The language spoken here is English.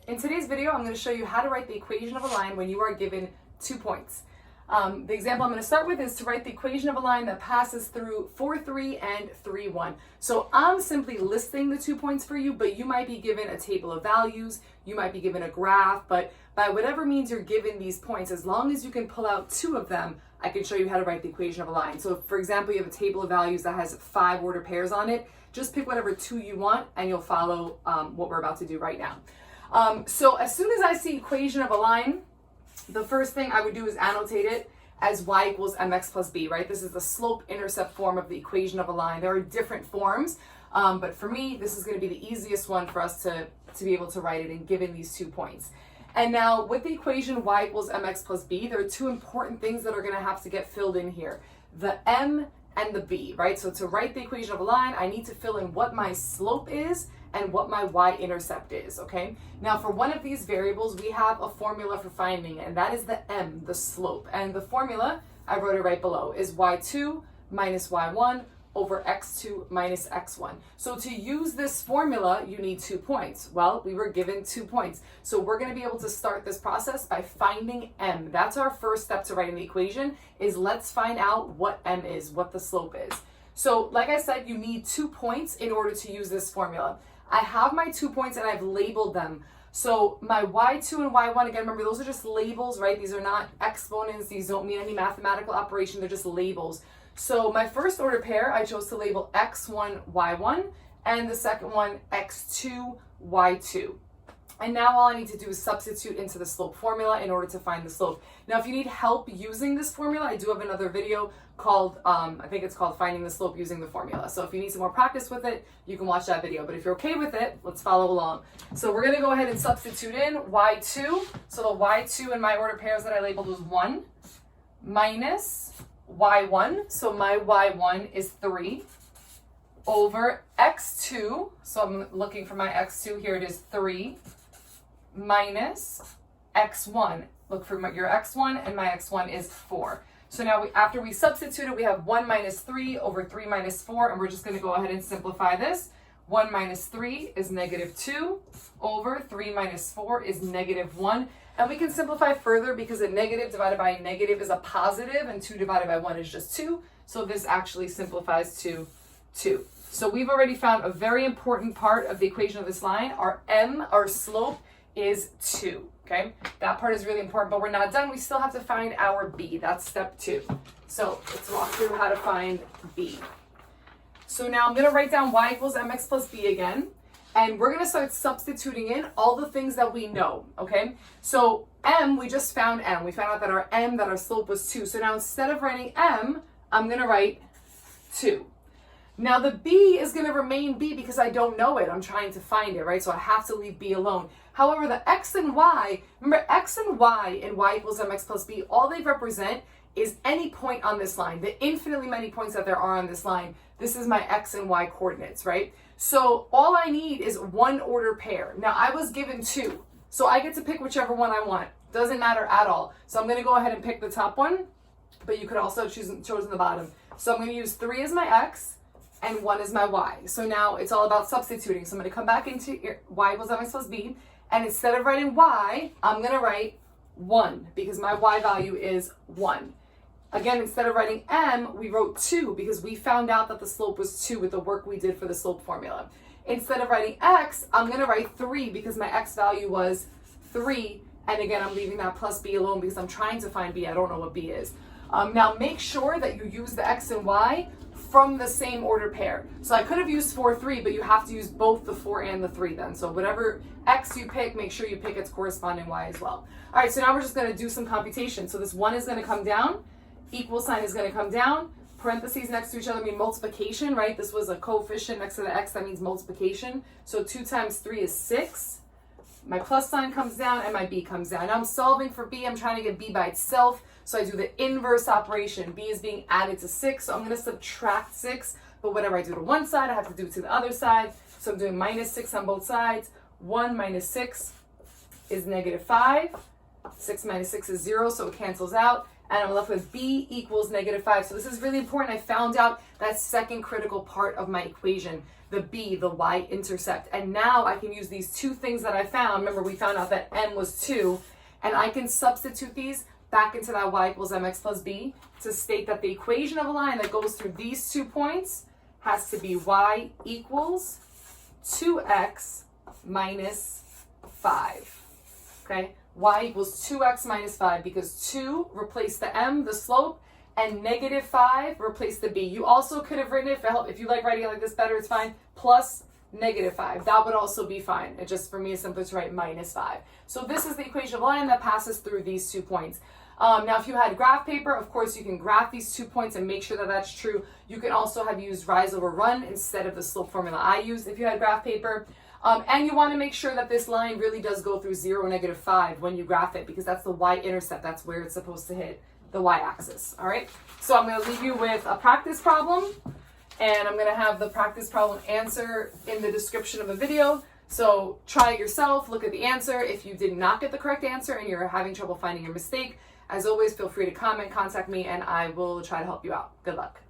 In today's video, I'm going to show you how to write the equation of a line when you are given 2 points. The example I'm going to start with is to write the equation of a line that passes through 4, 3, and 3, 1. So I'm simply listing the 2 points for you, but you might be given a table of values, you might be given a graph, but by whatever means you're given these points, as long as you can pull out 2 of them, I can show you how to write the equation of a line. So for example, you have a table of values that has 5 ordered pairs on it. Just pick whatever 2 you want and you'll follow what we're about to do right now. So as soon as I see equation of a line, the first thing I would do is annotate it as y equals mx plus b, right? This is the slope-intercept form of the equation of a line. There are different forms, but for me, this is going to be the easiest one for us to be able to write it in given these 2 points. And now with the equation y equals mx plus b, there are 2 important things that are going to have to get filled in here. The m and the b, right? So to write the equation of a line, I need to fill in what my slope is and what my y-intercept is, okay? Now for one of these variables, we have a formula for finding it, and that is the m, the slope. And the formula, I wrote it right below, is y2 minus y1 over x2 minus x1. So to use this formula, you need 2 points. Well, we were given 2 points. So we're gonna be able to start this process by finding m. That's our first step to writing the equation, is let's find out what m is, what the slope is. So like I said, you need 2 points in order to use this formula. I have my 2 points and I've labeled them. So my y2 and y1, again, remember those are just labels, right? These are not exponents. These don't mean any mathematical operation. They're just labels. So my first order pair, I chose to label x1, y1, and the second one, x2, y2. And now all I need to do is substitute into the slope formula in order to find the slope. Now, if you need help using this formula, I do have another video called, I think it's called Finding the Slope Using the Formula. So if you need some more practice with it, you can watch that video. But if you're okay with it, let's follow along. So we're gonna go ahead and substitute in y2. So the y2 in my order pairs that I labeled was 1 minus y1. So my y1 is 3 over x2. So I'm looking for my x2. Here it is 3 minus x1. Look for your x1, and my x1 is 4. So now after we substitute it, we have 1 minus 3 over 3 minus 4, and we're just going to go ahead and simplify this. 1 minus 3 is negative 2 over 3 minus 4 is negative 1. And we can simplify further because a negative divided by a negative is a positive, and 2 divided by 1 is just 2. So this actually simplifies to 2. So we've already found a very important part of the equation of this line. Our m, our slope, is 2, okay? That part is really important, but we're not done. We still have to find our b. That's step 2. So let's walk through how to find b. So now I'm going to write down y equals mx plus b again, and we're going to start substituting in all the things that we know, okay? So m, we just found m. We found out that our slope was 2. So now instead of writing m, I'm going to write 2. Now the b is going to remain b because I don't know it. I'm trying to find it, right? So I have to leave b alone. However, the x and y, remember x and y in y equals mx plus b, all they represent is any point on this line, the infinitely many points that there are on this line. This is my x and y coordinates, right? So all I need is 1 order pair. Now I was given 2, so I get to pick whichever one I want. Doesn't matter at all. So I'm going to go ahead and pick the top one, but you could also chosen the bottom. So I'm going to use 3 as my x, and 1 is my y. So now it's all about substituting. So I'm going to come back into y equals mx plus b, and instead of writing y, I'm going to write 1 because my y value is 1. Again, instead of writing m, we wrote 2 because we found out that the slope was 2 with the work we did for the slope formula. Instead of writing x, I'm going to write 3 because my x value was 3. And again, I'm leaving that plus b alone because I'm trying to find b. I don't know what b is. Now make sure that you use the x and y from the same order pair. So I could have used 4, 3, but you have to use both the 4 and the 3 then. So whatever x you pick, make sure you pick its corresponding y as well. All right, so now we're just going to do some computation. So this 1 is going to come down, equal sign is going to come down, parentheses next to each other mean multiplication, right? This was a coefficient next to the x, that means multiplication. So 2 times 3 is 6. My plus sign comes down and my b comes down. Now I'm solving for b. I'm trying to get b by itself. So I do the inverse operation. B is being added to 6. So I'm going to subtract 6. But whatever I do to one side, I have to do to the other side. So I'm doing minus 6 on both sides. 1 minus 6 is negative 5. 6 minus 6 is 0, so it cancels out. and I'm left with b equals -5. So this is really important. I found out that second critical part of my equation, the b, the y-intercept. And now I can use these two things that I found. Remember, we found out that m was 2, and I can substitute these back into that y equals mx plus b to state that the equation of a line that goes through these 2 points has to be y equals 2x minus 5. Okay? Y equals 2x minus 5 because 2 replaced the m, the slope, and -5 replaced the b. You also could have written it, if you like writing it like this better, it's fine, plus -5. That would also be fine. It just, for me, it's simpler to write -5. So this is the equation of a line that passes through these 2 points. Now, if you had graph paper, of course, you can graph these 2 points and make sure that that's true. You can also have used rise over run instead of the slope formula I used if you had graph paper. And you want to make sure that this line really does go through 0, -5 when you graph it, because that's the y-intercept. That's where it's supposed to hit the y-axis. All right. So I'm going to leave you with a practice problem, and I'm going to have the practice problem answer in the description of the video. So try it yourself, look at the answer. If you did not get the correct answer and you're having trouble finding your mistake, as always, feel free to comment, contact me, and I will try to help you out. Good luck.